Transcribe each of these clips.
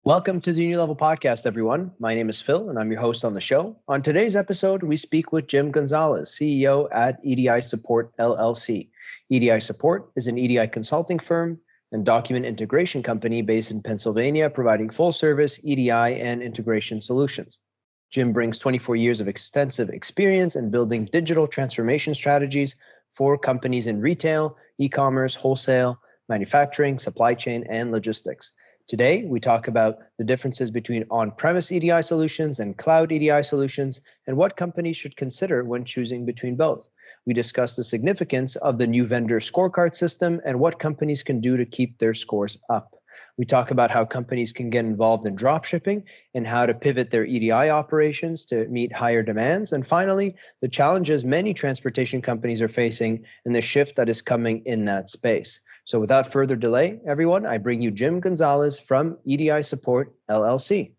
Welcome to the New Level Podcast, everyone. My name is Phil, and I'm your host on the show. On today's episode, we speak with Jim Gonzalez, CEO at EDI Support LLC. EDI Support is an EDI consulting firm and document integration company based in Pennsylvania, providing full-service EDI and integration solutions. Jim brings 24 years of extensive experience in building digital transformation strategies for companies in retail, e-commerce, wholesale, manufacturing, supply chain, and logistics. Today, we talk about the differences between on-premise EDI solutions and cloud EDI solutions and what companies should consider when choosing between both. We discuss the significance of the new vendor scorecard system and what companies can do to keep their scores up. We talk about how companies can get involved in dropshipping and how to pivot their EDI operations to meet higher demands. And finally, the challenges many transportation companies are facing and the shift that is coming in that space. So without further delay, everyone, I bring you Jim Gonzalez from EDI Support LLC.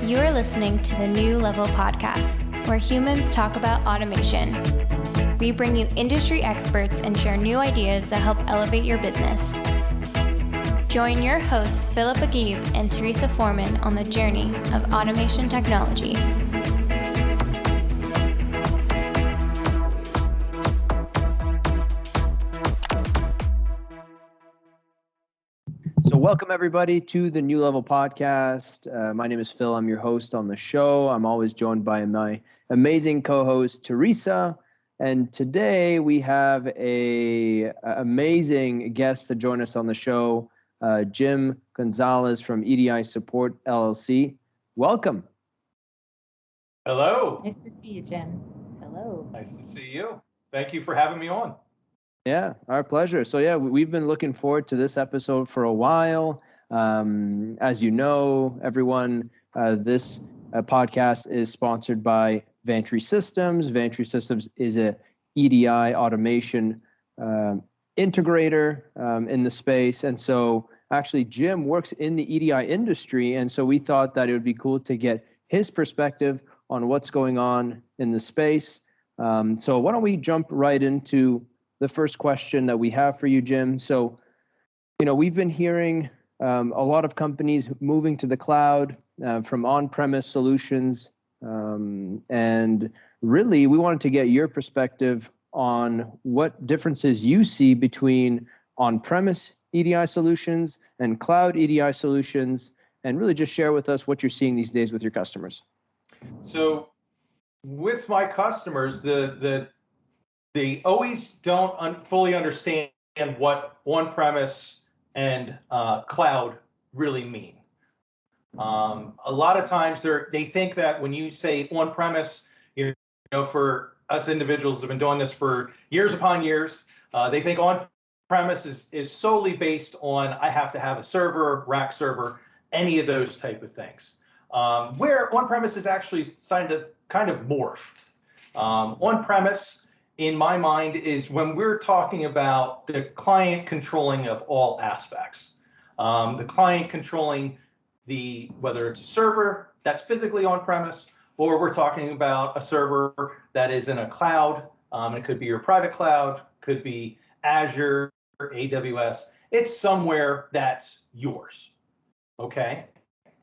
You are listening to the New Level Podcast, where humans talk about automation. We bring you industry experts and share new ideas that help elevate your business. Join your hosts, Philip Agib and Teresa Foreman, on the journey of automation technology. So welcome everybody to the New Level Podcast. My name is Phil. I'm your host on the show. I'm always joined by my amazing co-host, Teresa. And today we have a amazing guest to join us on the show, Jim Gonzalez from EDI Support LLC. Welcome. Hello. Nice to see you, Jim. Hello. Nice to see you. Thank you for having me on. Yeah, our pleasure. So yeah, we've been looking forward to this episode for a while. As you know, everyone, this podcast is sponsored by Vantry Systems. Vantry Systems is a EDI automation integrator in the space. And so actually Jim works in the EDI industry. And so we thought that it would be cool to get his perspective on what's going on in the space. So why don't we jump right into the first question that we have for you, Jim. So, we've been hearing a lot of companies moving to the cloud from on-premise solutions. And really, we wanted to get your perspective on what differences you see between on-premise EDI solutions and cloud EDI solutions, and really just share with us what you're seeing these days with your customers. So with my customers, they always don't fully understand what on-premise and cloud really mean. A lot of times they think that when you say on-premise, for us individuals who have been doing this for years upon years, they think on-premise is solely based on I have to have a server, rack server, any of those type of things. Where on-premise is actually kind of morphed. On-premise, in my mind, is when we're talking about the client controlling of all aspects. The client controlling whether it's a server that's physically on-premise, or we're talking about a server that is in a cloud. It could be your private cloud, could be Azure, or AWS. It's somewhere that's yours, okay?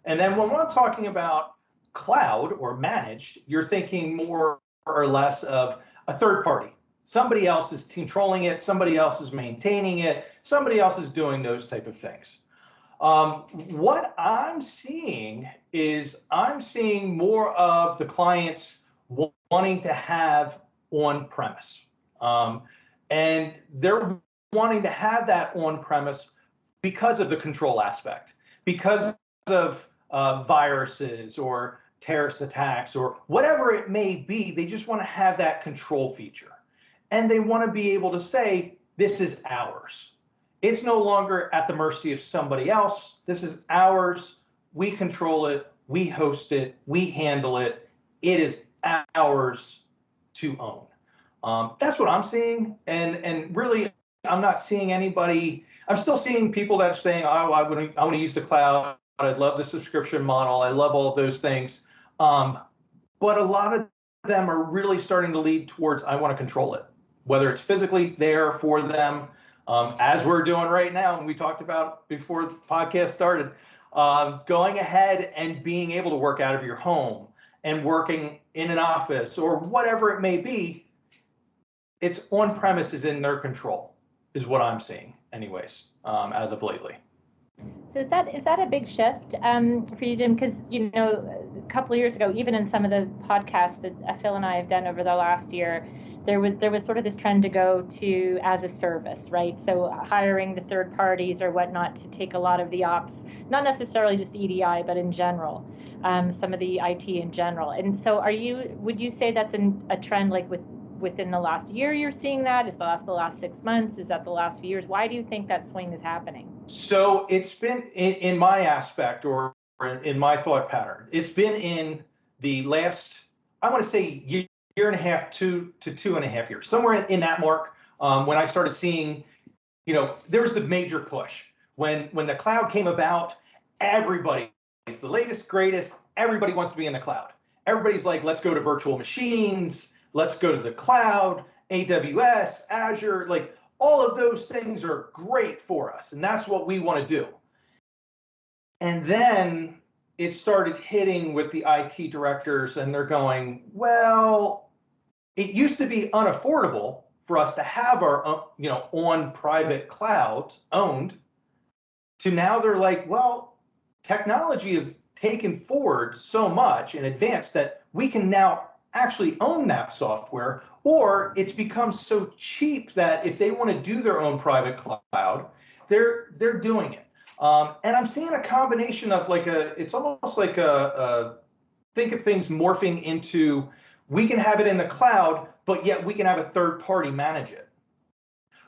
And then when we're talking about cloud or managed, you're thinking more or less of a third party. Somebody else is controlling it, somebody else is maintaining it, somebody else is doing those type of things. What I'm seeing is more of the clients wanting to have on-premise. And they're wanting to have that on-premise because of the control aspect, because of viruses or terrorist attacks or whatever it may be. They just want to have that control feature. And they want to be able to say, this is ours. It's no longer at the mercy of somebody else. This is ours. We control it. We host it. We handle it. It is ours to own. That's what I'm seeing. And really, I'm not seeing anybody. I'm still seeing people that are saying, oh, I want to use the cloud. I love the subscription model. I love all of those things. But a lot of them are really starting to lead towards, I want to control it, whether it's physically there for them, as we're doing right now, and we talked about before the podcast started, going ahead and being able to work out of your home and working in an office or whatever it may be, it's on-premise is in their control, is what I'm seeing anyways, as of lately. So is that a big shift for you, Jim? Because, a couple of years ago, even in some of the podcasts that Phil and I have done over the last year, there was sort of this trend to go to as a service, right? So hiring the third parties or whatnot to take a lot of the ops, not necessarily just EDI, but in general, some of the IT in general. And so would you say that's a trend like within the last year you're seeing that? Is the last 6 months? Is that the last few years? Why do you think that swing is happening? So it's been in my aspect or in my thought pattern, it's been in the last, I want to say year and a half, 2 to 2.5 years, somewhere in that mark, when I started seeing, there was the major push. When the cloud came about, everybody, it's the latest, greatest, everybody wants to be in the cloud. Everybody's like, let's go to virtual machines, let's go to the cloud, AWS, Azure, like all of those things are great for us. And that's what we want to do. And then it started hitting with the IT directors and they're going, well, it used to be unaffordable for us to have our on private clouds owned, to now they're like, well, technology is taken forward so much in advance that we can now actually own that software, or it's become so cheap that if they want to do their own private cloud, they're doing it. And I'm seeing a combination of it's almost like think of things morphing into, we can have it in the cloud, but yet we can have a third party manage it.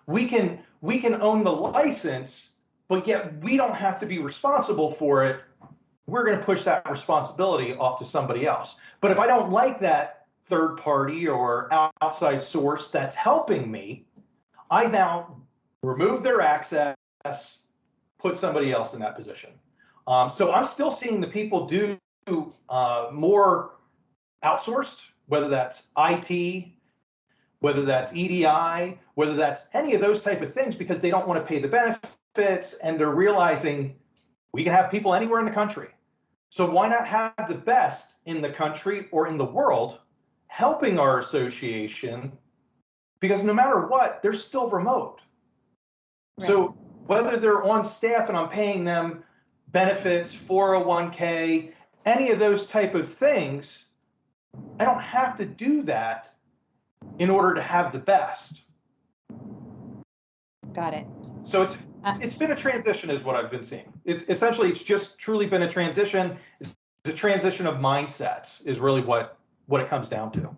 We can own the license, but yet we don't have to be responsible for it. We're going to push that responsibility off to somebody else. But if I don't like that third party or outside source that's helping me, I now remove their access, put somebody else in that position. So I'm still seeing the people do more outsourced, whether that's IT, whether that's EDI, whether that's any of those type of things, because they don't want to pay the benefits and they're realizing we can have people anywhere in the country. So why not have the best in the country or in the world helping our association? Because no matter what, they're still remote. Right. So whether they're on staff and I'm paying them benefits, 401k, any of those type of things, I don't have to do that in order to have the best. Got it. So it's been a transition is what I've been seeing. It's just truly been a transition. It's a transition of mindsets is really what it comes down to.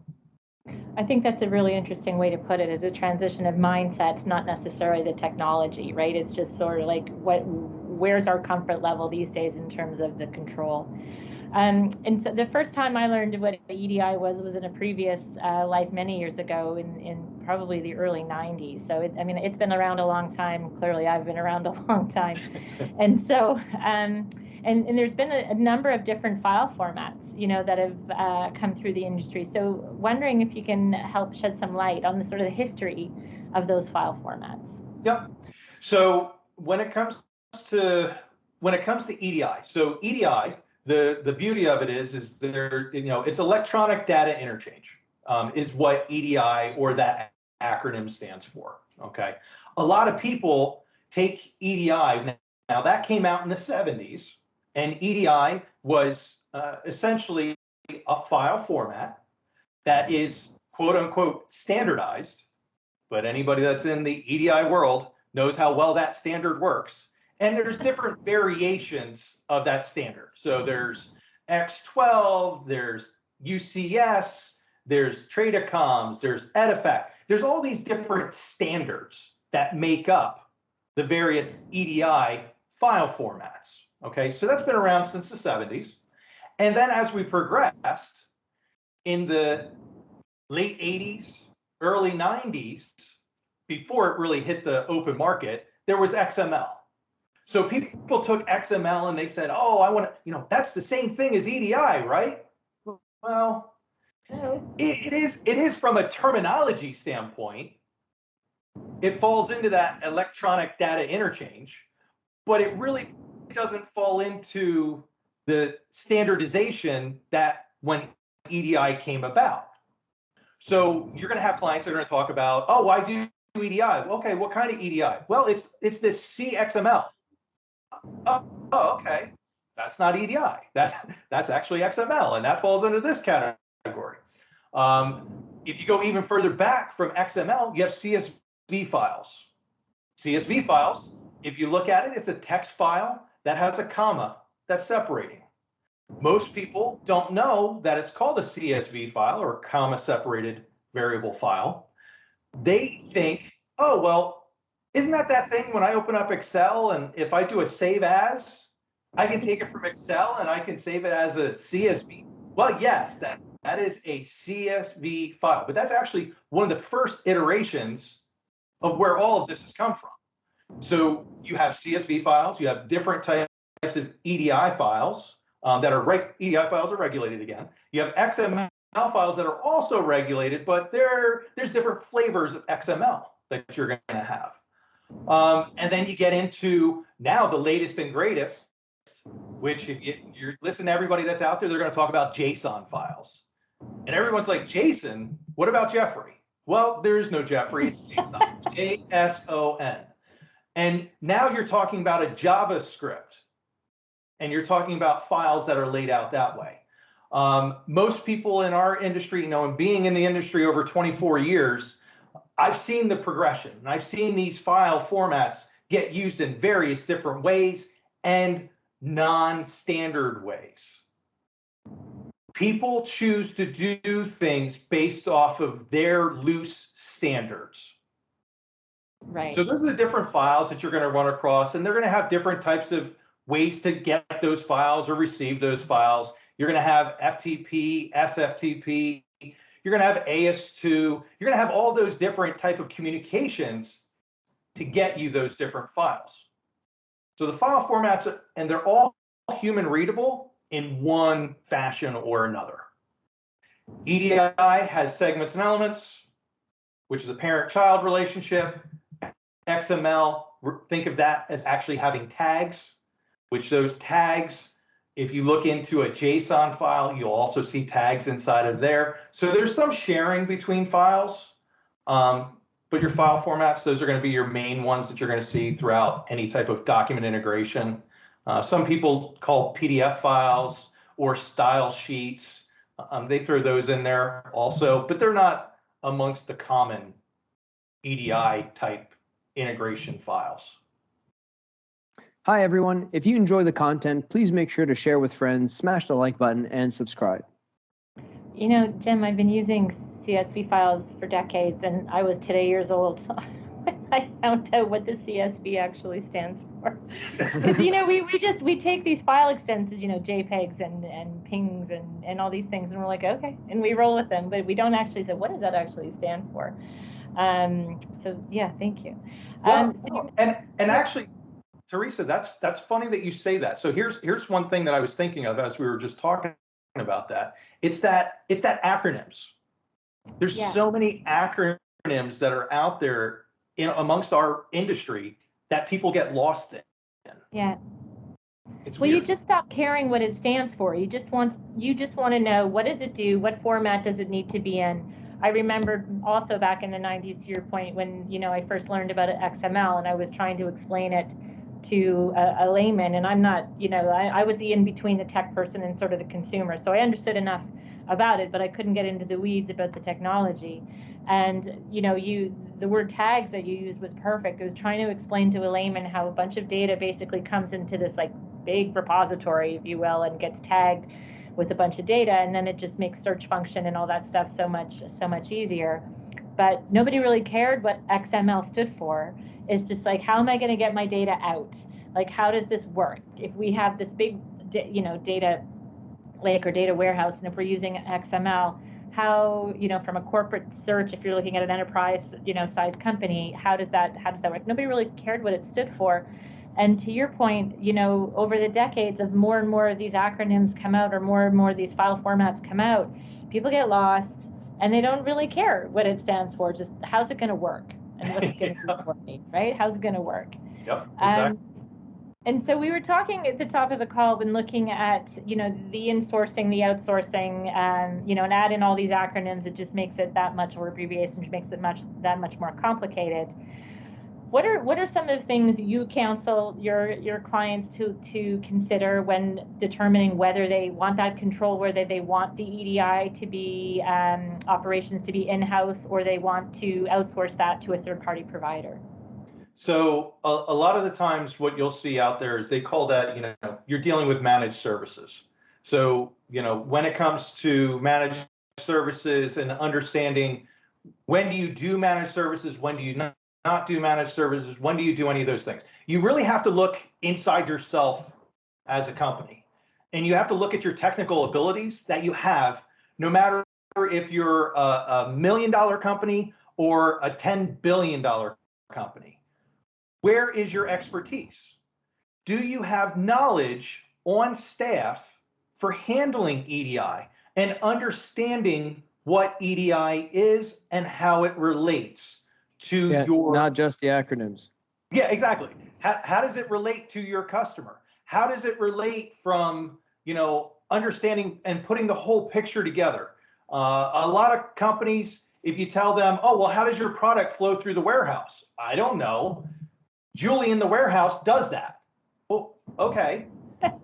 I think that's a really interesting way to put it, is a transition of mindsets, not necessarily the technology, right? It's just sort of like where's our comfort level these days in terms of the control. And so the first time I learned what EDI was in a previous life many years ago in probably the early 90s. So it's been around a long time. Clearly, I've been around a long time. And so, and there's been a number of different file formats, that have come through the industry. So wondering if you can help shed some light on the sort of the history of those file formats. Yep. So when it comes to EDI, so EDI, the beauty of it is there, it's electronic data interchange, is what EDI or that acronym stands for. Okay. A lot of people take EDI. Now that came out in the 70s, and EDI was essentially a file format that is quote unquote standardized, but anybody that's in the EDI world knows how well that standard works. And there's different variations of that standard. So there's X12, there's UCS, there's Tradecoms, there's Edifact. There's all these different standards that make up the various EDI file formats. Okay, so that's been around since the 70s. And then as we progressed in the late 80s, early 90s, before it really hit the open market, there was XML. So people took XML and they said, oh, I want to, that's the same thing as EDI, right? Well, it is from a terminology standpoint, it falls into that electronic data interchange, but it really doesn't fall into the standardization that when EDI came about. So you're going to have clients that are going to talk about, oh, I do EDI. Okay, what kind of EDI? Well, it's this CXML. Oh, okay. That's not EDI. That's actually XML, and that falls under this category. If you go even further back from XML, you have CSV files. CSV files, if you look at it, it's a text file that has a comma that's separating. Most people don't know that it's called a CSV file or comma separated variable file. They think, oh, well, isn't that thing when I open up Excel and if I do a save as, I can take it from Excel and I can save it as a CSV? Well, yes, that is a CSV file, but that's actually one of the first iterations of where all of this has come from. So you have CSV files, you have different types of EDI files EDI files are regulated again. You have XML files that are also regulated, but there's different flavors of XML that you're going to have. And then you get into now the latest and greatest, which if you listen to everybody that's out there, they're going to talk about JSON files. And everyone's like, JSON, what about Jeffrey? Well, there's no Jeffrey, it's JSON, JSON. And now you're talking about a JavaScript, and you're talking about files that are laid out that way. Most people in our industry, and being in the industry over 24 years, I've seen the progression, and I've seen these file formats get used in various different ways and non-standard ways. People choose to do things based off of their loose standards. Right. So those are the different files that you're going to run across, and they're going to have different types of ways to get those files or receive those files. You're going to have FTP, SFTP, you're going to have AS2, you're going to have all those different type of communications to get you those different files. So the file formats, and they're all human readable in one fashion or another. EDI has segments and elements, which is a parent-child relationship. XML, think of that as actually having tags, which those tags, if you look into a JSON file, you'll also see tags inside of there. So there's some sharing between files, but your file formats, those are going to be your main ones that you're going to see throughout any type of document integration. Some people call PDF files or style sheets. They throw those in there also, but they're not amongst the common EDI type integration files. Hi, everyone. If you enjoy the content, please make sure to share with friends, smash the like button, and subscribe. Jim, I've been using CSV files for decades, and I was today years old. I found out what the CSV actually stands for. Because, we take these file extensions, JPEGs and PNGs and all these things, and we're like, okay, and we roll with them, but we don't actually say, what does that actually stand for? So yeah, thank you. And actually, Teresa, that's funny that you say that. So here's one thing that I was thinking of as we were just talking about that. It's that acronyms. There's so many acronyms that are out there amongst our industry that people get lost in. Yeah. It's well, weird. You just stop caring what it stands for. You just want to know, what does it do? What format does it need to be in? I remember also back in the 90s, to your point, when I first learned about XML and I was trying to explain it to a layman, and I'm not, I was the in between the tech person and sort of the consumer, so I understood enough about it, but I couldn't get into the weeds about the technology. And the word tags that you used was perfect. It was trying to explain to a layman how a bunch of data basically comes into this like big repository, if you will, and gets tagged with a bunch of data, and then it just makes search function and all that stuff so much easier. But nobody really cared what XML stood for. It's just like, how am I going to get my data out? Like, how does this work? If we have this big, data lake or data warehouse, and if we're using XML, how, from a corporate search, if you're looking at an enterprise, size company, how does that work? Nobody really cared what it stood for. And to your point, over the decades of more and more of these acronyms come out, or more and more of these file formats come out, people get lost and they don't really care what it stands for. Just how's it going to work? and what's going to be for me, right? How's it going to work? Yep, exactly. And so we were talking at the top of the call when looking at, the insourcing, the outsourcing, and add in all these acronyms, it just makes it that much, or abbreviations, makes it that much more complicated. What are some of the things you counsel your clients to consider when determining whether they want that control, whether they want the EDI to be operations to be in-house, or they want to outsource that to a third-party provider? So a lot of the times what you'll see out there is they call that, you're dealing with managed services. So, when it comes to managed services and understanding when do you do managed services, when do you not do managed services, when do you do any of those things? You really have to look inside yourself as a company. And you have to look at your technical abilities that you have, no matter if you're a $1 million company or a $10 billion company. Where is your expertise? Do you have knowledge on staff for handling EDI and understanding what EDI is and how it relates to your... Not just the acronyms. Yeah, exactly. How does it relate to your customer? How does it relate from, understanding and putting the whole picture together? A lot of companies, if you tell them, oh, well, how does your product flow through the warehouse? I don't know. Julie in the warehouse does that. Well, okay.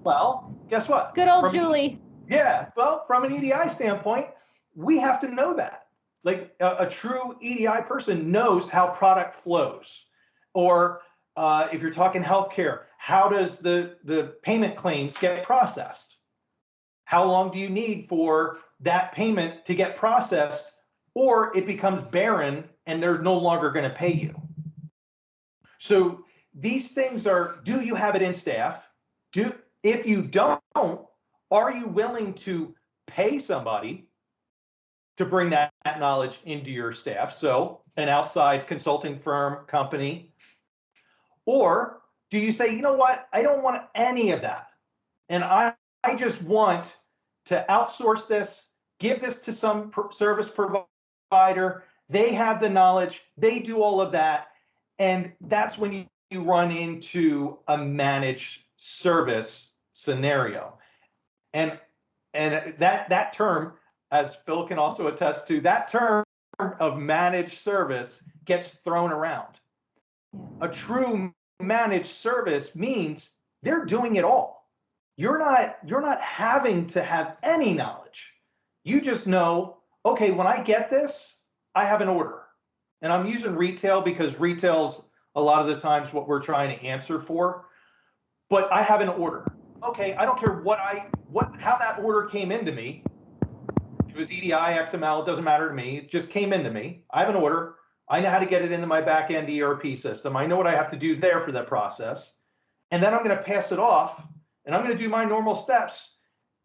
Well, guess what? Good old Julie. From an EDI standpoint, we have to know that. Like a true EDI person knows how product flows. Or if you're talking healthcare, how does the payment claims get processed? How long do you need for that payment to get processed, or it becomes barren and they're no longer going to pay you? So these things are, do you have it in staff? If you don't, are you willing to pay somebody to bring that knowledge into your staff? So an outside consulting firm, company. Or do you say, you know what, I don't want any of that. And I just want to outsource this, give this to some service provider. They have the knowledge, they do all of that. And that's when you run into a managed service scenario. And that term, as Phil can also attest to, that term of managed service gets thrown around. A true managed service means they're doing it all. You're not having to have any knowledge. You just know, okay, when I get this, I have an order. And I'm using retail because retail's a lot of the times what we're trying to answer for. But I have an order. Okay, I don't care how that order came into me. It was EDI, XML, it doesn't matter to me. It just came into me. I have an order. I know how to get it into my back-end ERP system. I know what I have to do there for that process. And then I'm going to pass it off, and I'm going to do my normal steps.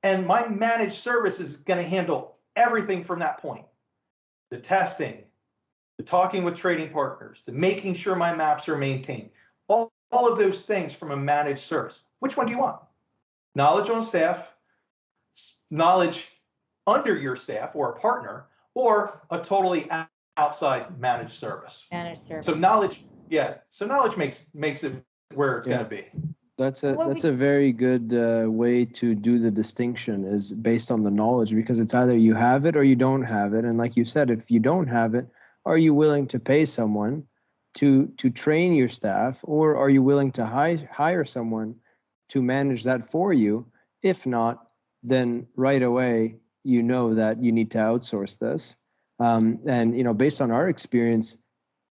And my managed service is going to handle everything from that point. The testing, the talking with trading partners, the making sure my maps are maintained. All of those things from a managed service. Which one do you want? Knowledge on staff, knowledge under your staff or a partner, or a totally outside managed service. Managed service. So knowledge makes it where it's going to be. That's a very good way to do the distinction, is based on the knowledge, because it's either you have it or you don't have it. And like you said, if you don't have it, are you willing to pay someone to train your staff, or are you willing to hire someone to manage that for you? If not, then right away you know that you need to outsource this. And based on our experience,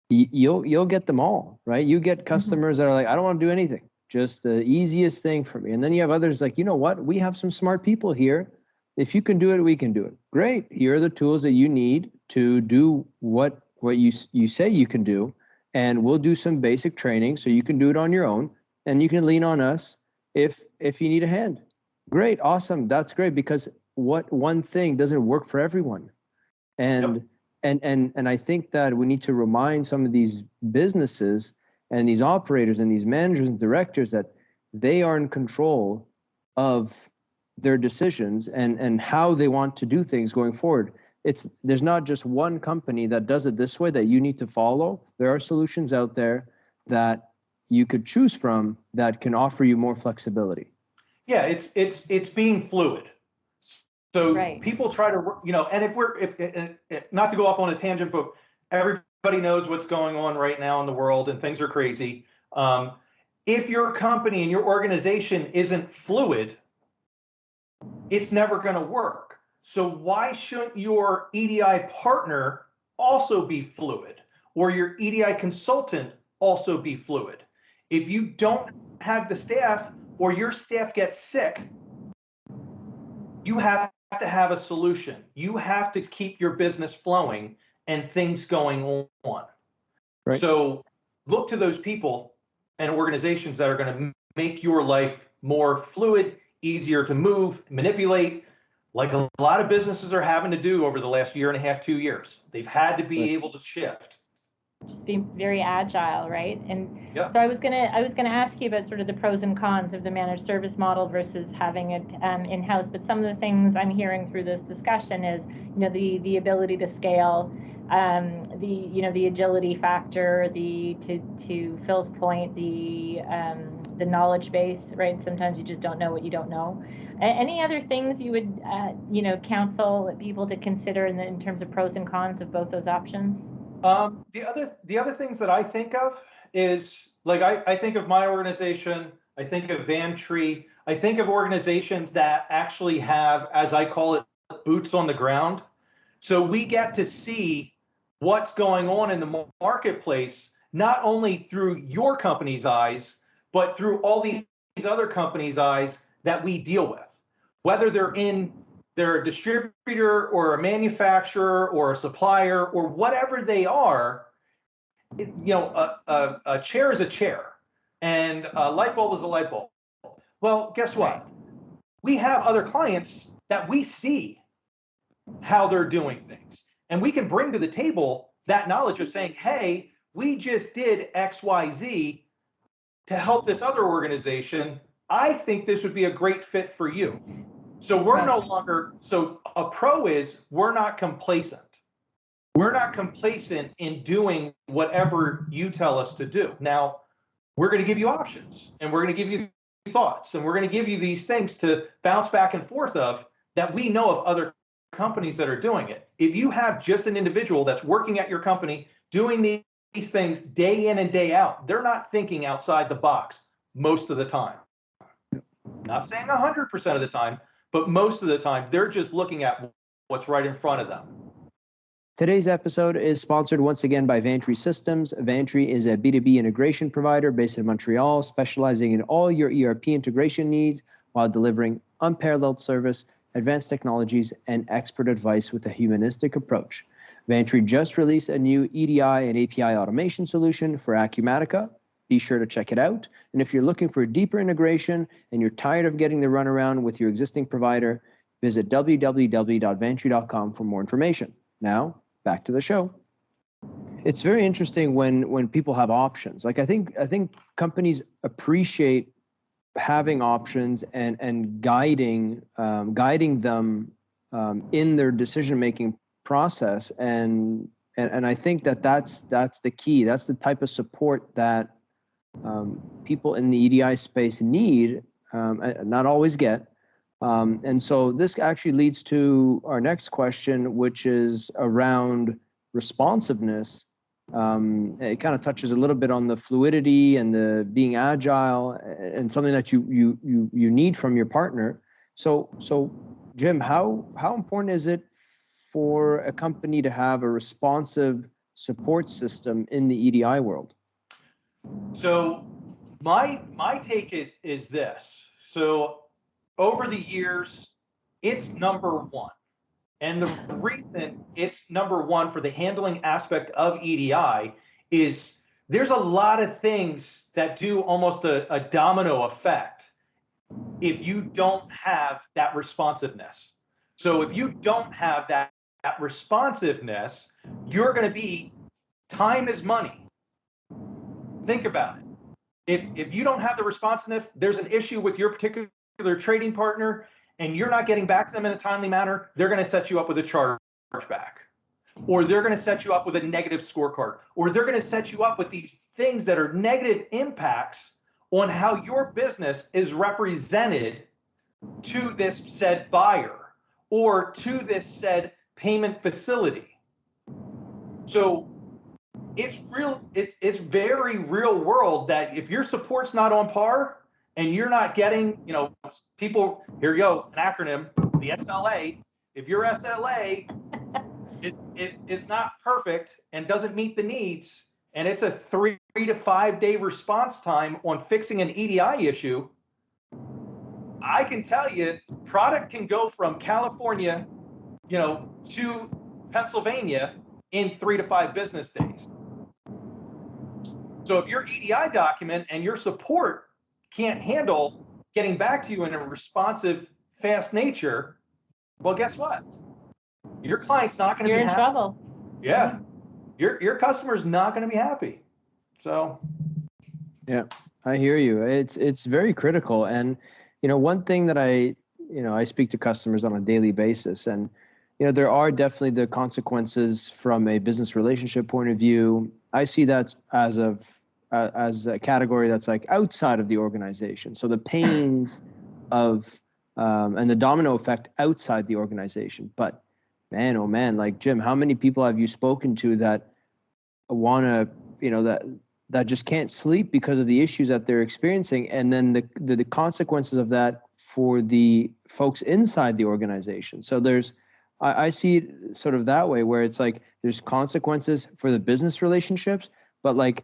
you'll get them all, right? You get customers that are like, I don't want to do anything, just the easiest thing for me. And then you have others like, you know what? We have some smart people here. If you can do it, we can do it. Great. Here are the tools that you need to do what you say you can do. And we'll do some basic training so you can do it on your own, and you can lean on us if you need a hand. Great. Awesome. That's great, because one thing doesn't work for everyone. And I think that we need to remind some of these businesses and these operators and these managers and directors that they are in control of their decisions and how they want to do things going forward. there's not just one company that does it this way that you need to follow. There are solutions out there that you could choose from that can offer you more flexibility. Yeah, it's being fluid. So Right. people try to, and if not to go off on a tangent, but everybody knows what's going on right now in the world and things are crazy. If your company and your organization isn't fluid, it's never going to work. So why shouldn't your EDI partner also be fluid, or your EDI consultant also be fluid? If you don't have the staff, or your staff gets sick, you have to have a solution. You have to keep your business flowing and things going on. Right. So look to those people and organizations that are going to make your life more fluid, easier to move, manipulate, like a lot of businesses are having to do over the last year and a half, 2 years. They've had to be able to shift. Just being very agile, right? And yeah. So I was gonna ask you about sort of the pros and cons of the managed service model versus having it in-house. But some of the things I'm hearing through this discussion is, the ability to scale, the agility factor, to Phil's point, the knowledge base, right? Sometimes you just don't know what you don't know. Any other things you would counsel people to consider in terms of pros and cons of both those options? The other things that I think of is, like, I think of my organization, I think of Vantree, I think of organizations that actually have, as I call it, boots on the ground. So we get to see what's going on in the marketplace, not only through your company's eyes, but through all these other companies' eyes that we deal with, whether they're a distributor or a manufacturer or a supplier or whatever they are. A chair is a chair, and a light bulb is a light bulb. Well, guess what? We have other clients that we see how they're doing things, and we can bring to the table that knowledge of saying, hey, we just did XYZ to help this other organization. I think this would be a great fit for you. So we're no longer, so a pro is we're not complacent. We're not complacent in doing whatever you tell us to do. Now, we're going to give you options, and we're going to give you thoughts, and we're going to give you these things to bounce back and forth of that we know of other companies that are doing it. If you have just an individual that's working at your company doing these things day in and day out, they're not thinking outside the box most of the time. Not saying 100% of the time, but most of the time, they're just looking at what's right in front of them. Today's episode is sponsored once again by Vantree Systems. Vantree is a B2B integration provider based in Montreal, specializing in all your ERP integration needs while delivering unparalleled service, advanced technologies, and expert advice with a humanistic approach. Vantree just released a new EDI and API automation solution for Acumatica. Be sure to check it out. And if you're looking for deeper integration and you're tired of getting the runaround with your existing provider, visit www.vantree.com for more information. Now, back to the show. It's very interesting when people have options. Like I think companies appreciate having options and guiding them in their decision-making process. And I think that's the key. That's the type of support that people in the EDI space need, not always get. And so this actually leads to our next question, which is around responsiveness. It kind of touches a little bit on the fluidity and the being agile, and something that you need from your partner. So Jim, how important is it for a company to have a responsive support system in the EDI world? So my take is this. So over the years, it's number one. And the reason it's number one for the handling aspect of EDI is there's a lot of things that do almost a domino effect if you don't have that responsiveness. So if you don't have that responsiveness, you're going to be, time is money. Think about it. If you don't have the responsiveness, there's an issue with your particular trading partner, and you're not getting back to them in a timely manner, they're going to set you up with a charge. chargeback, or they're going to set you up with a negative scorecard, or they're going to set you up with these things that are negative impacts on how your business is represented to this said buyer or to this said payment facility. So it's very real world that if your support's not on par and you're not getting, people, here you go, an acronym, the SLA. If your SLA is not perfect and doesn't meet the needs, and it's a 3 to 5 day response time on fixing an EDI issue, I can tell you, product can go from California, to Pennsylvania in 3 to 5 business days. So if your EDI document and your support can't handle getting back to you in a responsive, fast nature, well, guess what? Your client's not going to be happy. You're in trouble. Yeah. Your customer's not going to be happy. So. Yeah, I hear you. It's very critical. And, one thing that I speak to customers on a daily basis, and, there are definitely the consequences from a business relationship point of view. I see that as a category that's like outside of the organization. So the pains of, and the domino effect outside the organization. But man, oh man, like Jim, how many people have you spoken to that want to, that just can't sleep because of the issues that they're experiencing, and then the consequences of that for the folks inside the organization. So I see it sort of that way, where it's like there's consequences for the business relationships, but like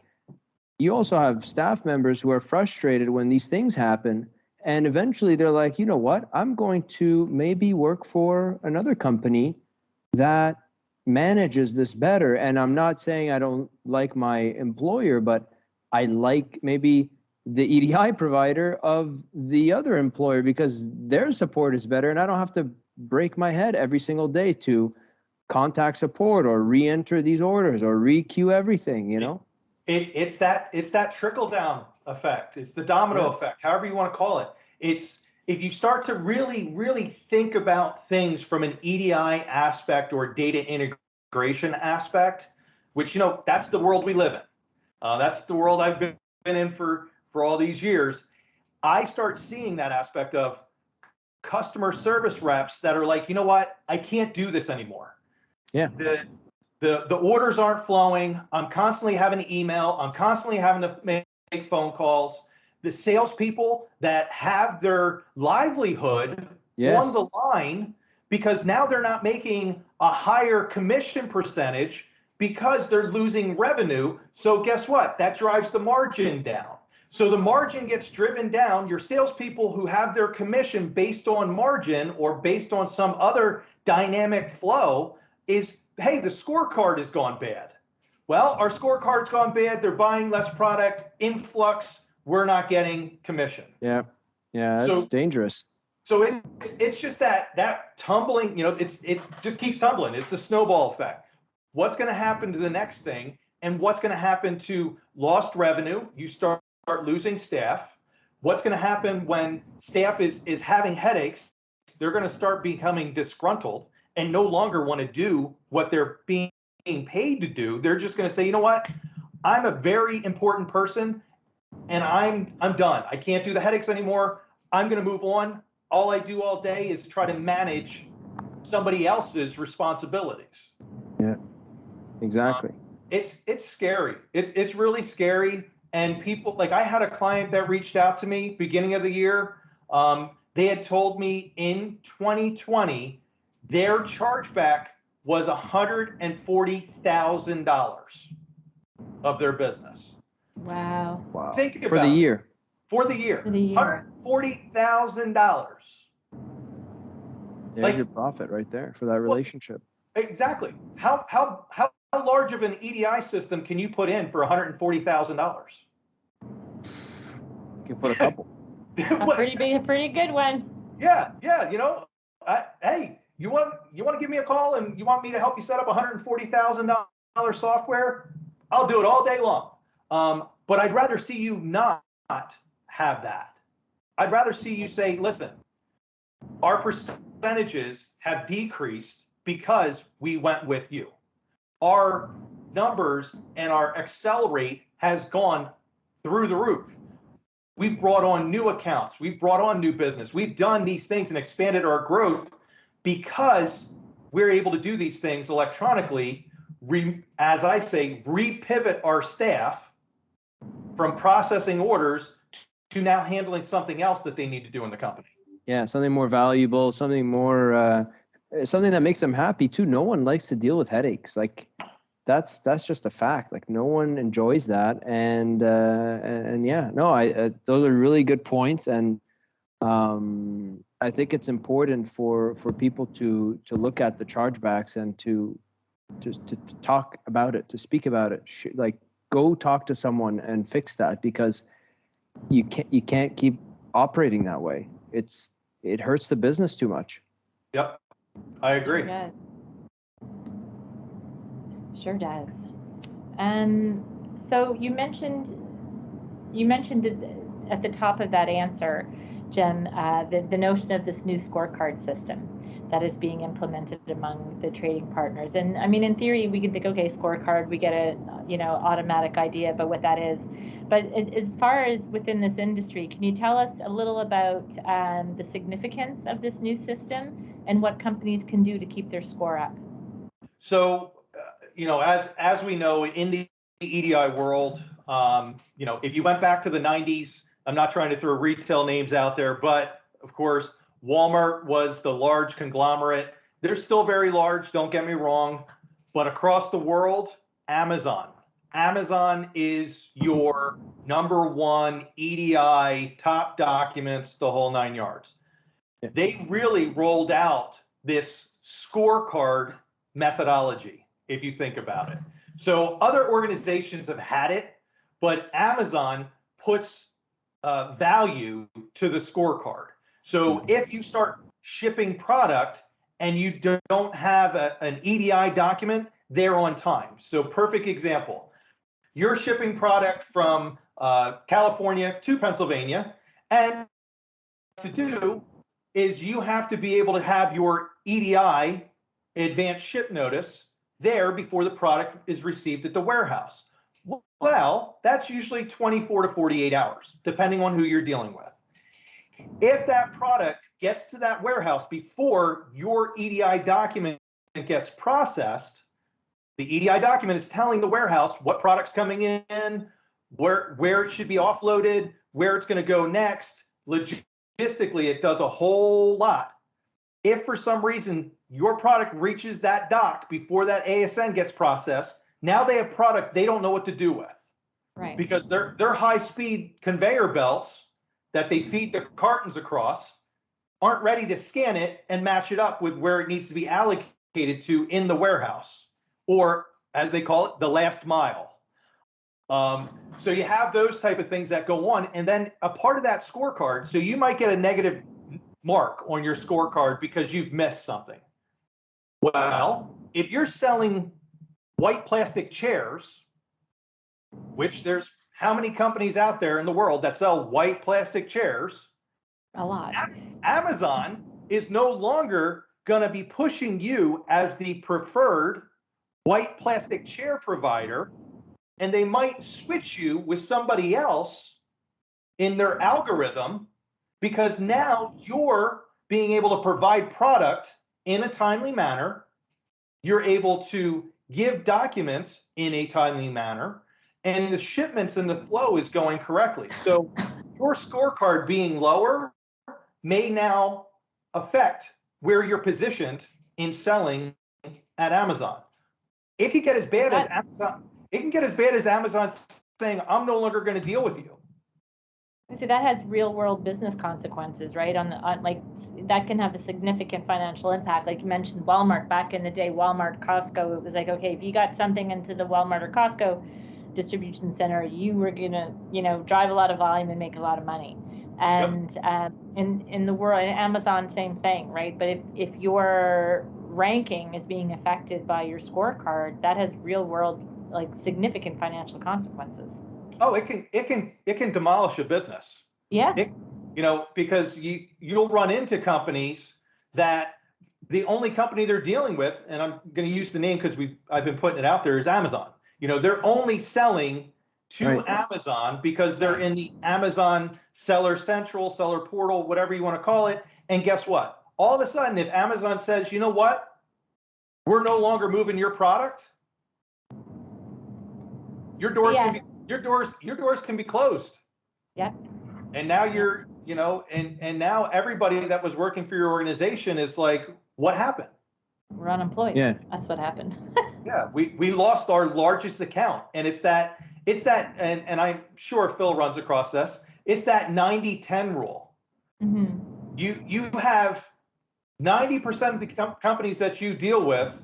you also have staff members who are frustrated when these things happen, and eventually they're like, you know what, I'm going to maybe work for another company that manages this better. And I'm not saying I don't like my employer, but I like maybe the EDI provider of the other employer because their support is better, and I don't have to break my head every single day to contact support or re-enter these orders or re-queue everything, It's that trickle down effect. It's the domino effect, however you want to call it. It's if you start to really, really think about things from an EDI aspect or data integration aspect, which, that's the world we live in. That's the world I've been in for all these years. I start seeing that aspect of customer service reps that are like, you know what, I can't do this anymore. Yeah. The orders aren't flowing. I'm constantly having to email. I'm constantly having to make phone calls. The salespeople that have their livelihood on the line, because now they're not making a higher commission percentage because they're losing revenue. So guess what? That drives the margin down. So the margin gets driven down. Your salespeople who have their commission based on margin or based on some other dynamic flow is, hey, the scorecard has gone bad. Well, our scorecard's gone bad. They're buying less product, influx. We're not getting commission. Yeah, that's dangerous. So it's just that tumbling. It just keeps tumbling. It's the snowball effect. What's going to happen to the next thing, and what's going to happen to lost revenue? You start losing staff. What's going to happen when staff is having headaches? They're going to start becoming disgruntled and no longer want to do what they're being paid to do. They're just going to say, you know what? I'm a very important person, and I'm done. I can't do the headaches anymore. I'm going to move on. All I do all day is try to manage somebody else's responsibilities. Yeah, exactly. It's scary. It's really scary. And people, like, I had a client that reached out to me beginning of the year. They had told me in 2020 their chargeback was $140,000 of their business. Wow. Think about For the year. For the year. $140,000. There's your profit right there for that relationship. Exactly. How large of an EDI system can you put in for $140,000? You can put a couple. A pretty good one. Yeah. Hey, you want to give me a call and you want me to help you set up $140,000 software? I'll do it all day long. But I'd rather see you not have that. I'd rather see you say, listen, our percentages have decreased because we went with you. Our numbers and our Excel rate has gone through the roof. We've brought on new accounts. We've brought on new business. We've done these things and expanded our growth because we're able to do these things electronically, as I say, repivot our staff from processing orders to now handling something else that they need to do in the company. Yeah, something more valuable, something more, something that makes them happy too. No one likes to deal with headaches. Like that's just a fact. Like no one enjoys that. And yeah, no, those are really good points. And I think it's important for people to look at the chargebacks and to talk about it, to speak about it. Like go talk to someone and fix that, because you can't keep operating that way. It hurts the business too much. Yep, I agree. Sure does. So you mentioned at the top of that answer, Jim, the notion of this new scorecard system that is being implemented among the trading partners. And I mean, in theory, we can think, okay, scorecard, we get a automatic idea about what that is. But as far as within this industry, can you tell us a little about the significance of this new system and what companies can do to keep their score up? So, as we know, in the EDI world, if you went back to the 90s, I'm not trying to throw retail names out there, but of course, Walmart was the large conglomerate. They're still very large, don't get me wrong, but across the world, Amazon is your number one EDI, top documents, the whole 9 yards. Yeah. They really rolled out this scorecard methodology, if you think about it. So other organizations have had it, but Amazon puts value to the scorecard. So if you start shipping product and you don't have an EDI document, they're on time. So perfect example, you're shipping product from California to Pennsylvania, and what to do is you have to be able to have your EDI, advanced ship notice, there before the product is received at the warehouse. Well, that's usually 24 to 48 hours, depending on who you're dealing with. If that product gets to that warehouse before your EDI document gets processed, the EDI document is telling the warehouse what product's coming in, where it should be offloaded, where it's going to go next. Logistically, it does a whole lot. If for some reason your product reaches that dock before that ASN gets processed, now they have product they don't know what to do with. Right. Because they're high-speed conveyor belts that they feed the cartons across aren't ready to scan it and match it up with where it needs to be allocated to in the warehouse, or as they call it, the last mile. So you have those type of things that go on, and then a part of that scorecard, so you might get a negative mark on your scorecard because you've missed something. Well, if you're selling white plastic chairs, which there's how many companies out there in the world that sell white plastic chairs? A lot. Amazon is no longer going to be pushing you as the preferred white plastic chair provider, and they might switch you with somebody else in their algorithm, because now you're being able to provide product in a timely manner. You're able to give documents in a timely manner, and the shipments and the flow is going correctly. So your scorecard being lower may now affect where you're positioned in selling at Amazon. It could get as bad as Amazon. It can get as bad as Amazon saying, "I'm no longer going to deal with you." So that has real world business consequences, right? On like that can have a significant financial impact. Like you mentioned Walmart back in the day, Walmart, Costco, it was like, okay, if you got something into the Walmart or Costco distribution center, you were gonna, drive a lot of volume and make a lot of money. And yep. In the world, Amazon, same thing, right? But if your ranking is being affected by your scorecard, that has real world, like significant financial consequences. Oh, it can demolish a business. Yeah. Because you'll run into companies that the only company they're dealing with, and I'm going to use the name because I've been putting it out there, is Amazon. They're only selling to Amazon because they're in the Amazon Seller Central, Seller Portal, whatever you want to call it. And guess what? All of a sudden, if Amazon says, you know what, we're no longer moving your product, your doors can be closed. Yeah. And now and now everybody that was working for your organization is like, what happened? We're unemployed. Yeah. That's what happened. Yeah, we lost our largest account. And it's that, and I'm sure Phil runs across this, it's that 90-10 rule. Mm-hmm. You have 90% of the companies that you deal with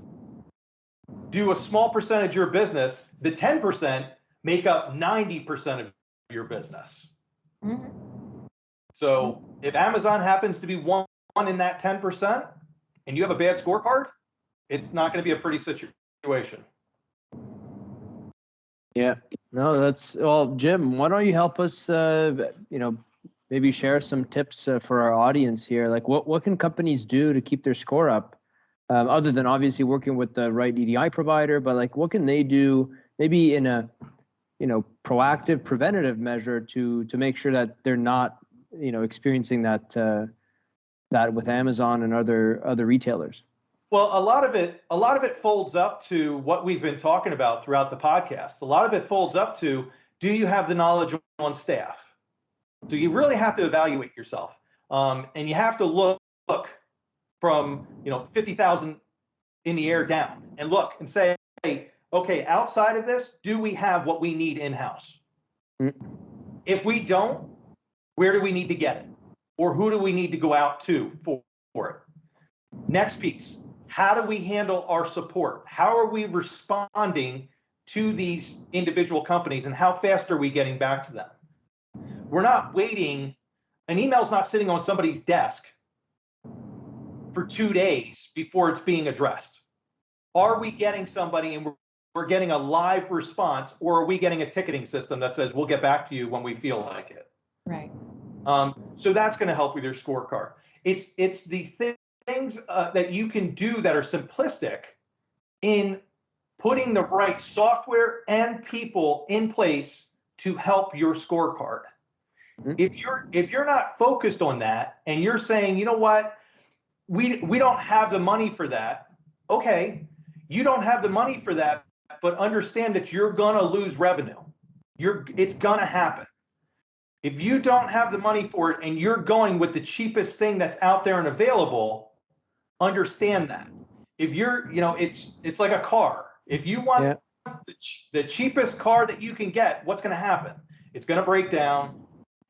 do a small percentage of your business. The 10% make up 90% of your business. Mm-hmm. So if Amazon happens to be one in that 10% and you have a bad scorecard, it's not going to be a pretty situation. Yeah, no, well, Jim, why don't you help us, maybe share some tips for our audience here. Like what can companies do to keep their score up, other than obviously working with the right EDI provider, but like what can they do maybe in a, proactive preventative measure to make sure that they're not, experiencing that with Amazon and other retailers? Well, a lot of it folds up to what we've been talking about throughout the podcast. A lot of it folds up to, do you have the knowledge on staff? So you really have to evaluate yourself, and you have to look from 50,000 in the air down, and look and say, hey, okay, outside of this, do we have what we need in-house? Mm-hmm. If we don't, where do we need to get it, or who do we need to go out to for it? Next piece. How do we handle our support? How are we responding to these individual companies, and how fast are we getting back to them? We're not waiting. An email's not sitting on somebody's desk for 2 days before it's being addressed. Are we getting somebody and we're getting a live response, or are we getting a ticketing system that says we'll get back to you when we feel like it? Right. So that's going to help with your scorecard. It's the things that you can do that are simplistic in putting the right software and people in place to help your scorecard. Mm-hmm. If you're not focused on that and you're saying, you know what, we don't have the money for that. Okay, you don't have the money for that, but understand that you're going to lose revenue. It's going to happen. If you don't have the money for it and you're going with the cheapest thing that's out there and available, understand that. If you're, it's like a car. If you want the cheapest car that you can get, what's going to happen? It's going to break down.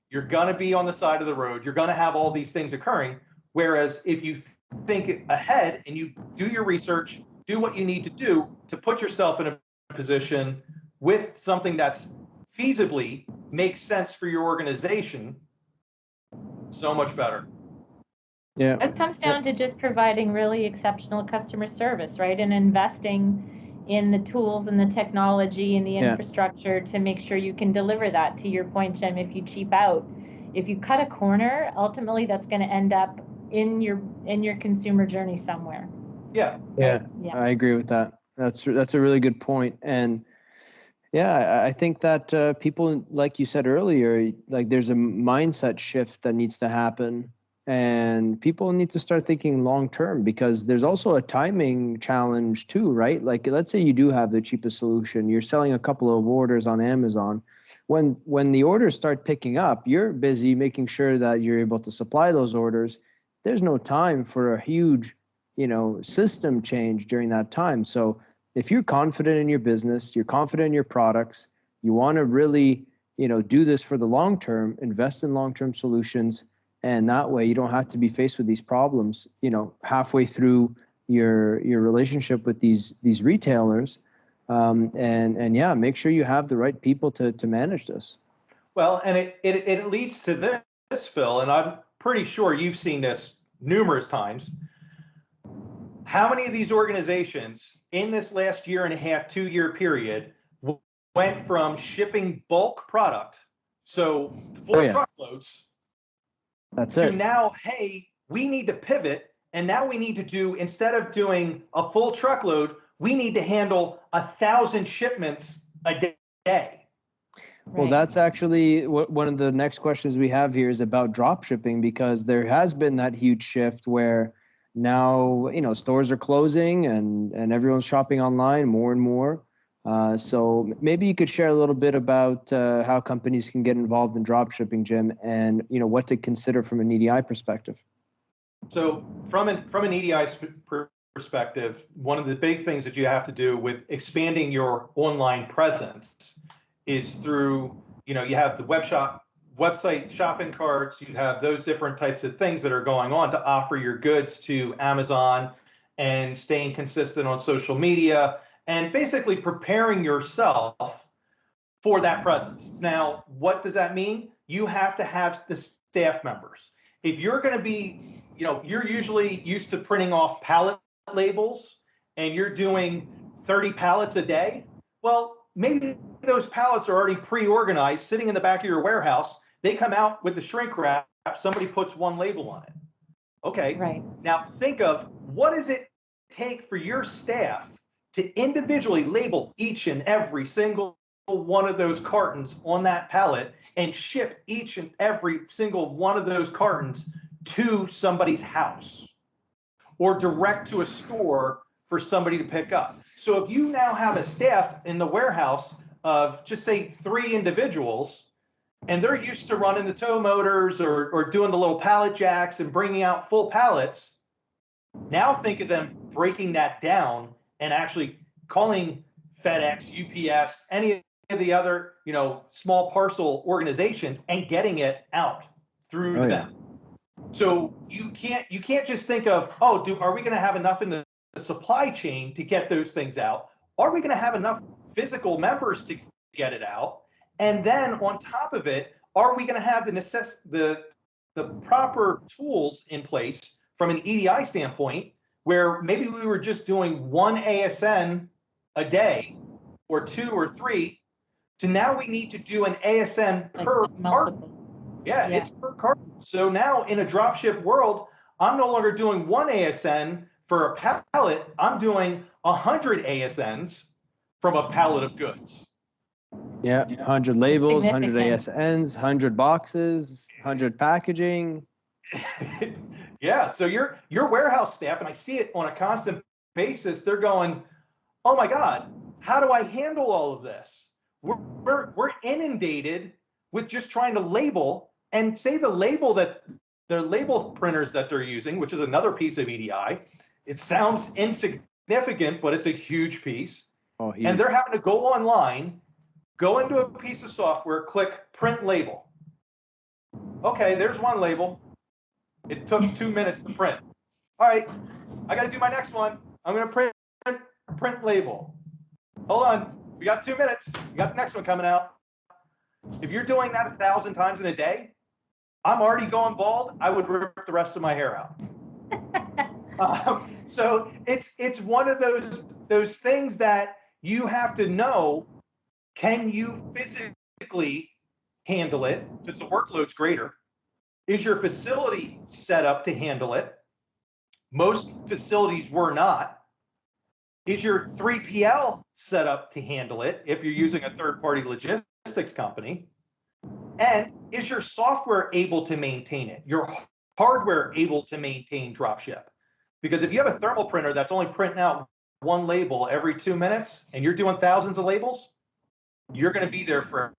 You're going to be on the side of the road. You're going to have all these things occurring. Whereas if you think ahead and you do your research, do what you need to do to put yourself in a position with something that's feasibly makes sense for your organization, so much better. Yeah. It comes down to just providing really exceptional customer service, right? And investing in the tools and the technology and the infrastructure to make sure you can deliver that. To your point, Jim, if you cheap out, if you cut a corner, ultimately that's going to end up in your consumer journey somewhere. Yeah. Yeah. I agree with that. That's a really good point. And yeah, I think that people, like you said earlier, like there's a mindset shift that needs to happen, and people need to start thinking long term, because there's also a timing challenge too, right? Like let's say you do have the cheapest solution, you're selling a couple of orders on Amazon. When the orders start picking up, you're busy making sure that you're able to supply those orders. There's no time for a huge, system change during that time. So if you're confident in your business, you're confident in your products, you want to really, do this for the long term, invest in long-term solutions. And that way you don't have to be faced with these problems, halfway through your relationship with these retailers. And yeah, make sure you have the right people to manage this. Well, and it leads to this, Phil, and I'm pretty sure you've seen this numerous times. How many of these organizations in this last year and a half, 2-year period went from shipping bulk product, so full truckloads, That's to it. now, hey, we need to pivot And now we need to do, instead of doing a full truckload, we need to handle 1,000 shipments a day. Well, that's actually one of the next questions we have here is about drop shipping, because there has been that huge shift where now, stores are closing and everyone's shopping online more and more. So maybe you could share a little bit about how companies can get involved in drop shipping, Jim, and what to consider from an EDI perspective. So from an EDI perspective, one of the big things that you have to do with expanding your online presence is through, you have the website shopping carts, you have those different types of things that are going on to offer your goods to Amazon, and staying consistent on social media, and basically preparing yourself for that presence. Now, what does that mean? You have to have the staff members. If you're going to be, you're usually used to printing off pallet labels and you're doing 30 pallets a day. Well, maybe those pallets are already pre-organized, sitting in the back of your warehouse. They come out with the shrink wrap. Somebody puts one label on it. Okay. Right. Now think of, what does it take for your staff to individually label each and every single one of those cartons on that pallet and ship each and every single one of those cartons to somebody's house or direct to a store for somebody to pick up? So if you now have a staff in the warehouse of, just say, 3 individuals, and they're used to running the tow motors or doing the little pallet jacks and bringing out full pallets, now think of them breaking that down and actually calling FedEx, UPS, any of the other, small parcel organizations, and getting it out through them. So you can't just think of, are we going to have enough in the supply chain to get those things out? Are we going to have enough physical members to get it out? And then on top of it, are we going to have the proper tools in place from an EDI standpoint, where maybe we were just doing 1 ASN a day or 2 or 3, to now we need to do an ASN per carton. Yeah, it's per carton. So now in a dropship world, I'm no longer doing 1 ASN for a pallet. I'm doing 100 ASNs from a pallet of goods. Yeah, 100 labels, 100 ASNs, 100 boxes, 100 packaging. Yeah, so your warehouse staff, and I see it on a constant basis, they're going, oh my God, how do I handle all of this? We're inundated with just trying to label, and say the label printers that they're using, which is another piece of EDI. It sounds insignificant, but it's a huge piece. Oh, huge. And they're having to go online, go into a piece of software, click print label. Okay, there's one label. It took 2 minutes to print. All right, I got to do my next one. I'm going to print label. Hold on, we got 2 minutes. We got the next one coming out. If you're doing that 1,000 times in a day, I'm already going bald. I would rip the rest of my hair out. So it's one of those things that you have to know. Can you physically handle it? Because the workload's greater. Is your facility set up to handle it? Most facilities were not. Is your 3PL set up to handle it if you're using a third-party logistics company? And is your software able to maintain it? Your hardware able to maintain dropship? Because if you have a thermal printer that's only printing out 1 label every 2 minutes and you're doing thousands of labels, you're going to be there forever.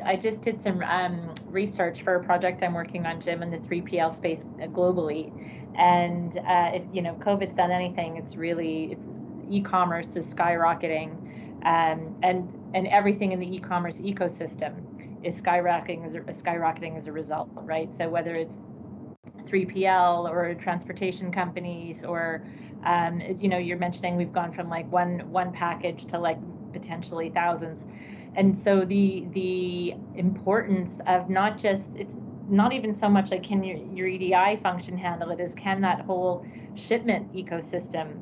I just did some research for a project I'm working on, Jim, in the 3PL space globally. And if COVID's done anything, it's e-commerce is skyrocketing, and everything in the e-commerce ecosystem is skyrocketing as a result, right? So whether it's 3PL or transportation companies, or you're mentioning we've gone from like one package to like potentially thousands. And so the importance of it's not even so much like can your EDI function handle it, as can that whole shipment ecosystem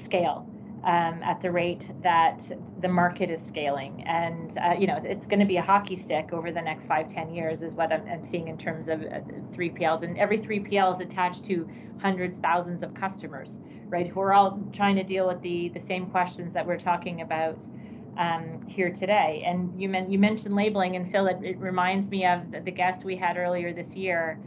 scale. at the rate that the market is scaling. And, it's going to be a hockey stick over the next 5-10 years is what I'm seeing in terms of 3PLs. And every 3PL is attached to hundreds, thousands of customers, right, who are all trying to deal with the same questions that we're talking about here today. And you mentioned labeling, and Phil, it reminds me of the guest we had earlier this year,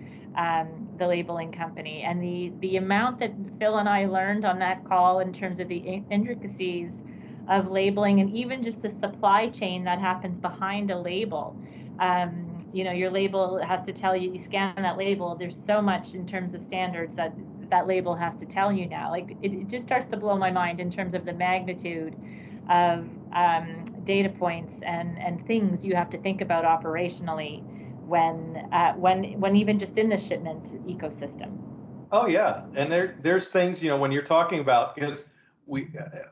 the labeling company, and the amount that Phil and I learned on that call in terms of the intricacies of labeling, and even just the supply chain that happens behind a label. Your label has to tell you scan that label. There's so much in terms of standards that label has to tell you now. Like it just starts to blow my mind in terms of the magnitude of data points and things you have to think about operationally when even just in the shipment ecosystem. Oh yeah, and there's things, when you're talking about, because we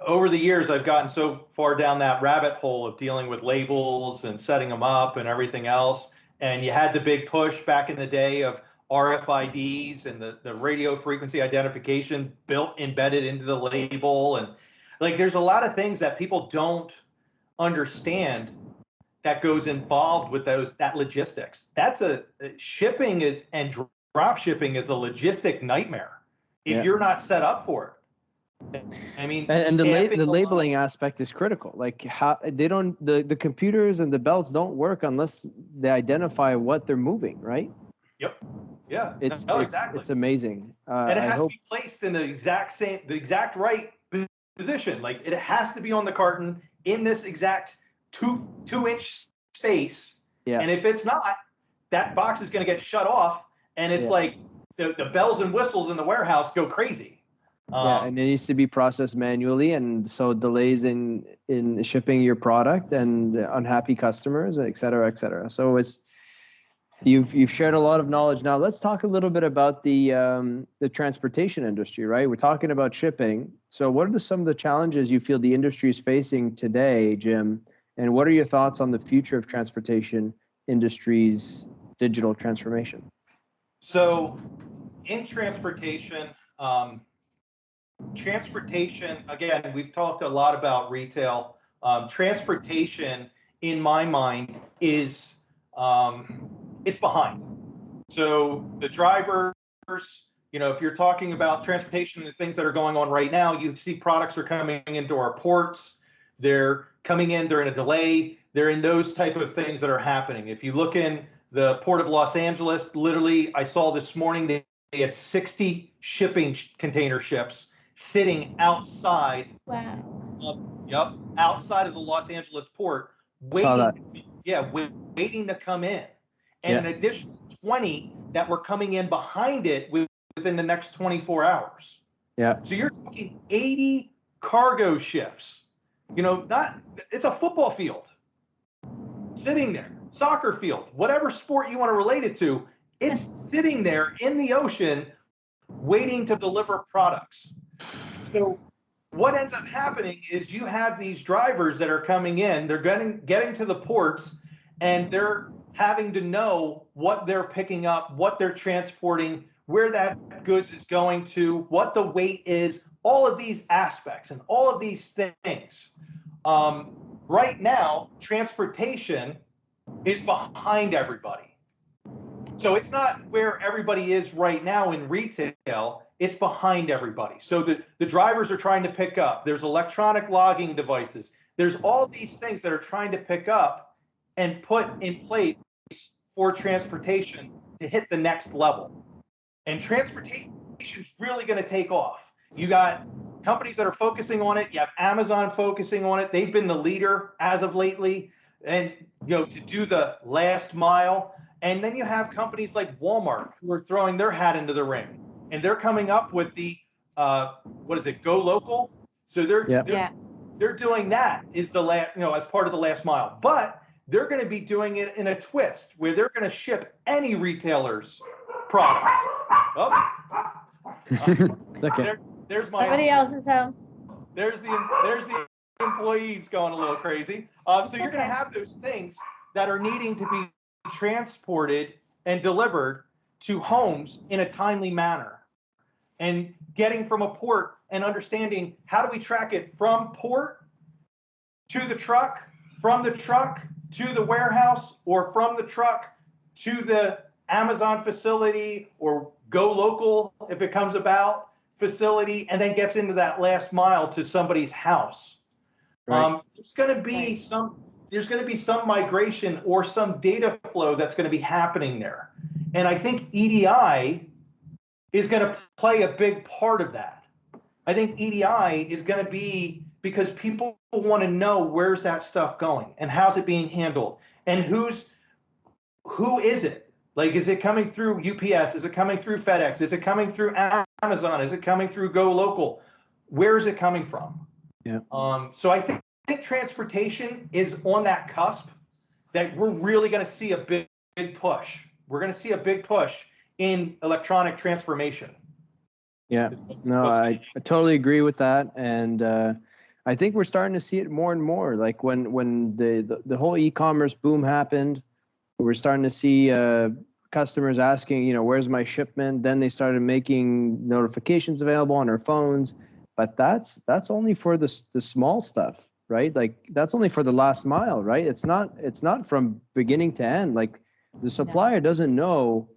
over the years I've gotten so far down that rabbit hole of dealing with labels and setting them up and everything else, and you had the big push back in the day of RFIDs and the radio frequency identification embedded into the label, and like there's a lot of things that people don't understand that goes involved with that logistics. That's shipping and drop shipping is a logistic nightmare if you're not set up for it. I mean, and the labeling aspect is critical. Like how they don't, the computers and the belts don't work unless they identify what they're moving, right? Yep. Yeah. Exactly. It's amazing. And it has to be placed in the exact right position. Like it has to be on the carton in this exact two inch space. Yeah. And if it's not, that box is going to get shut off. And it's like the bells and whistles in the warehouse go crazy. And it needs to be processed manually, and so delays in shipping your product and unhappy customers, et cetera, et cetera. So you've shared a lot of knowledge. Now let's talk a little bit about the transportation industry, right? We're talking about shipping. So what are some of the challenges you feel the industry is facing today, Jim? And what are your thoughts on the future of transportation industry's digital transformation? So in transportation, again, we've talked a lot about retail. Transportation, in my mind, is it's behind. So the drivers, if you're talking about transportation and the things that are going on right now, you see products are coming into our ports. They're coming in, they're in a delay. They're in those type of things that are happening. If you look in the Port of Los Angeles, literally, I saw this morning they had 60 shipping container ships sitting outside. Wow. Outside of the Los Angeles port, waiting to come in, and an additional 20 that were coming in behind it within the next 24 hours. Yeah. So you're talking 80 cargo ships. It's a football field sitting there, soccer field, whatever sport you want to relate it to. It's sitting there in the ocean waiting to deliver products. So what ends up happening is you have these drivers that are coming in, they're getting to the ports, and they're having to know what they're picking up, what they're transporting, where that goods is going to, what the weight is, all of these aspects and all of these things. Right now, transportation is behind everybody. So it's not where everybody is right now in retail, it's behind everybody. So the drivers are trying to pick up. There's electronic logging devices. There's all these things that are trying to pick up and put in place for transportation to hit the next level. And transportation is really going to take off. You got companies that are focusing on it. You have Amazon focusing on it. They've been the leader as of lately, and to do the last mile. And then you have companies like Walmart who are throwing their hat into the ring, and they're coming up with the Go Local. So they're doing that as part of the last mile, but they're going to be doing it in a twist where they're going to ship any retailer's product. There's my somebody else's home. There's the employees going a little crazy. So you're going to have those things that are needing to be transported and delivered to homes in a timely manner. and getting from a port and understanding how do we track it from port to the truck, from the truck to the warehouse, or from the truck to the Amazon facility or go local if it comes about facility, and then gets into that last mile to somebody's house. Right. There's going to be some migration or some data flow that's going to be happening there. And I think EDI is going to play a big part of that. I think EDI is going to be, because people want to know where's that stuff going and how's it being handled and who is it? Like, is it coming through UPS? Is it coming through FedEx? Is it coming through Amazon? Is it coming through Go Local? Where is it coming from? Yeah. So I think transportation is on that cusp that we're really going to see a big push. We're going to see a big push in electronic transformation. Yeah, no, I totally agree with that. And I think we're starting to see it more and more. Like when the whole e-commerce boom happened, we're starting to see customers asking, where's my shipment? Then they started making notifications available on their phones. But that's only for the small stuff, right? Like that's only for the last mile, right? It's not from beginning to end. Like the supplier doesn't know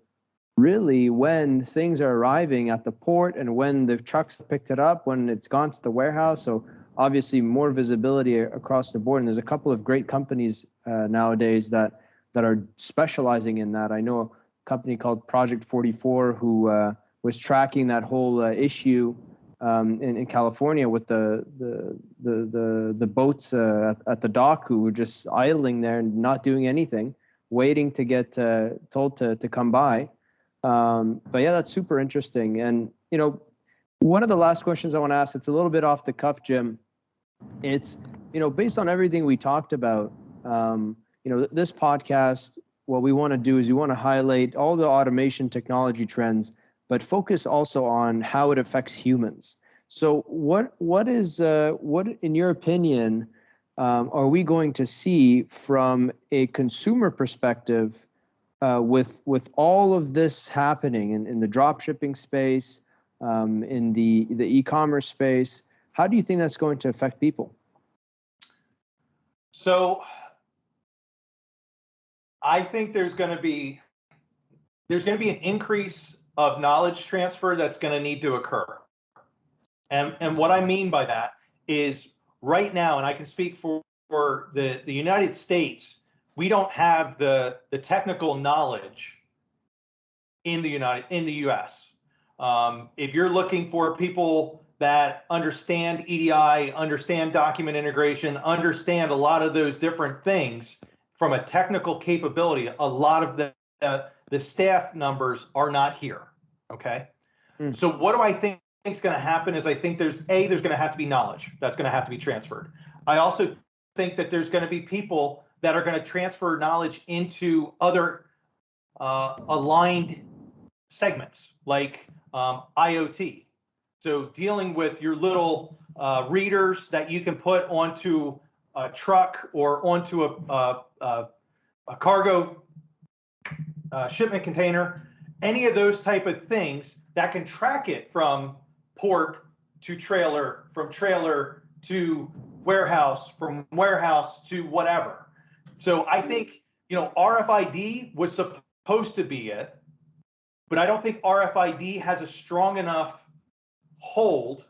really when things are arriving at the port and when the trucks picked it up, when it's gone to the warehouse. So obviously more visibility across the board. And there's a couple of great companies nowadays that are specializing in that. I know a company called Project 44 who was tracking that whole issue in California with the boats at the dock who were just idling there and not doing anything, waiting to get told to come by. But yeah, that's super interesting. And, one of the last questions I want to ask, it's a little bit off the cuff, Jim. It's, based on everything we talked about, this podcast, what we want to do is we want to highlight all the automation technology trends, but focus also on how it affects humans. So what in your opinion, are we going to see from a consumer perspective with all of this happening in the dropshipping space, in the e-commerce space? How do you think that's going to affect people? So I think there's going to be an increase of knowledge transfer that's going to need to occur. And what I mean by that is right now, and I can speak for the United States, we don't have the technical knowledge in the US. If you're looking for people that understand EDI, understand document integration, understand a lot of those different things from a technical capability, a lot of the staff numbers are not here. Okay. So what do I think is going to happen is I think there's going to have to be knowledge that's going to have to be transferred. I also think that there's going to be people that are going to transfer knowledge into other aligned segments like IoT. So dealing with your little readers that you can put onto a truck or onto a cargo shipment container, any of those type of things that can track it from port to trailer, from trailer to warehouse, from warehouse to whatever. So I think, RFID was supposed to be it, but I don't think RFID has a strong enough hold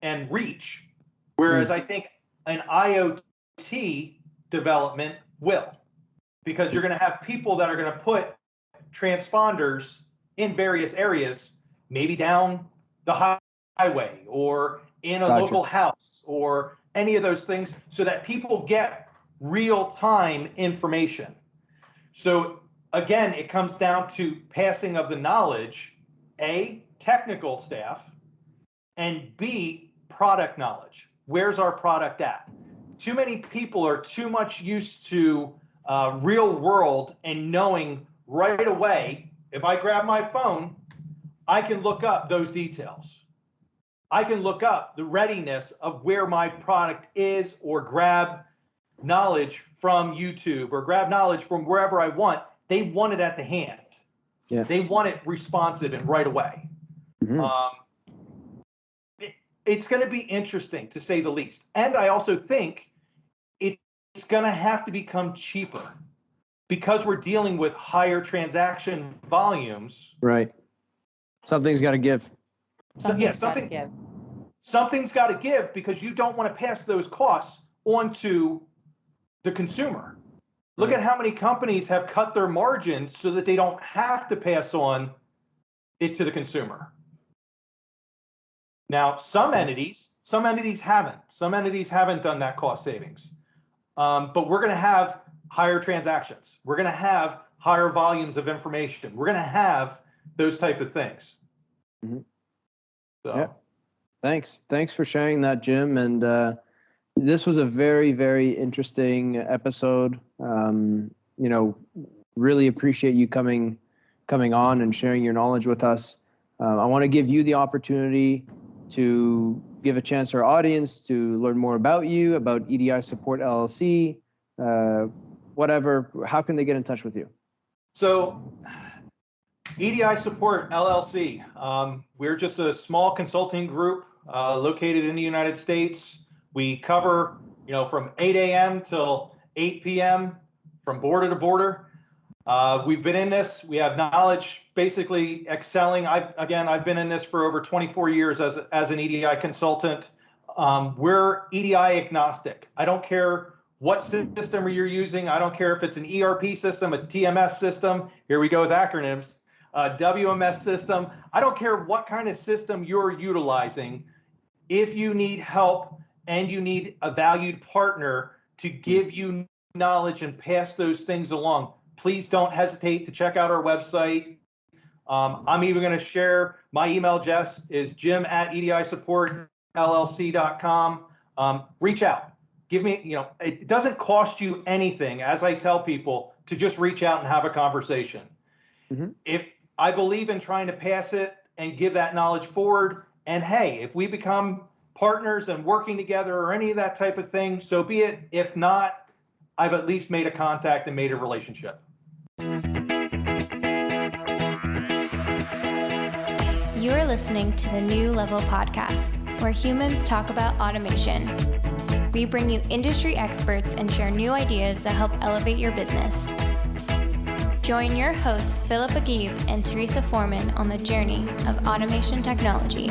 and reach, whereas I think an IoT development will, because you're going to have people that are going to put transponders in various areas, maybe down the highway or in a local house or any of those things, so that people get real-time information. So again, it comes down to passing of the knowledge, A, technical staff, and B, product knowledge. Where's our product at? Too many people are too much used to real world and knowing right away, if I grab my phone, I can look up those details. I can look up the readiness of where my product is, or grab knowledge from YouTube or grab knowledge from wherever I want. They want it at the hand. Yeah. They want it responsive and right away. it's going to be interesting, to say the least. And I also think it's going to have to become cheaper because we're dealing with higher transaction volumes. Right. Something's got to give. Something's got to give, because you don't want to pass those costs on to the consumer. Look at how many companies have cut their margins so that they don't have to pass on it to the consumer. Now, some entities haven't. Some entities haven't done that cost savings. But we're going to have higher transactions. We're going to have higher volumes of information. We're going to have those type of things. Mm-hmm. So. Yeah. Thanks for sharing that, Jim. And this was a very, very interesting episode. Really appreciate you coming on and sharing your knowledge with us. I want to give you the opportunity to give a chance to our audience to learn more about you, about EDI Support LLC, whatever. How can they get in touch with you? So, EDI Support LLC, we're just a small consulting group located in the United States. We cover, from 8 a.m. till 8 p.m. from border to border. We've been in this. We have knowledge, basically excelling. I've been in this for over 24 years as an EDI consultant. We're EDI agnostic. I don't care what system you're using. I don't care if it's an ERP system, a TMS system. Here we go with acronyms. WMS system. I don't care what kind of system you're utilizing. If you need help and you need a valued partner to give you knowledge and pass those things along, please don't hesitate to check out our website. I'm even going to share my email address is jim@edisupportllc.com. Reach out. Give me, it doesn't cost you anything, as I tell people, to just reach out and have a conversation. Mm-hmm. If I believe in trying to pass it and give that knowledge forward, and hey, if we become partners and working together or any of that type of thing, so be it. If not, I've at least made a contact and made a relationship. You are listening to the New Level Podcast, where humans talk about automation. We bring you industry experts and share new ideas that help elevate your business. Join your hosts, Philip Agib and Teresa Foreman, on the journey of automation technology.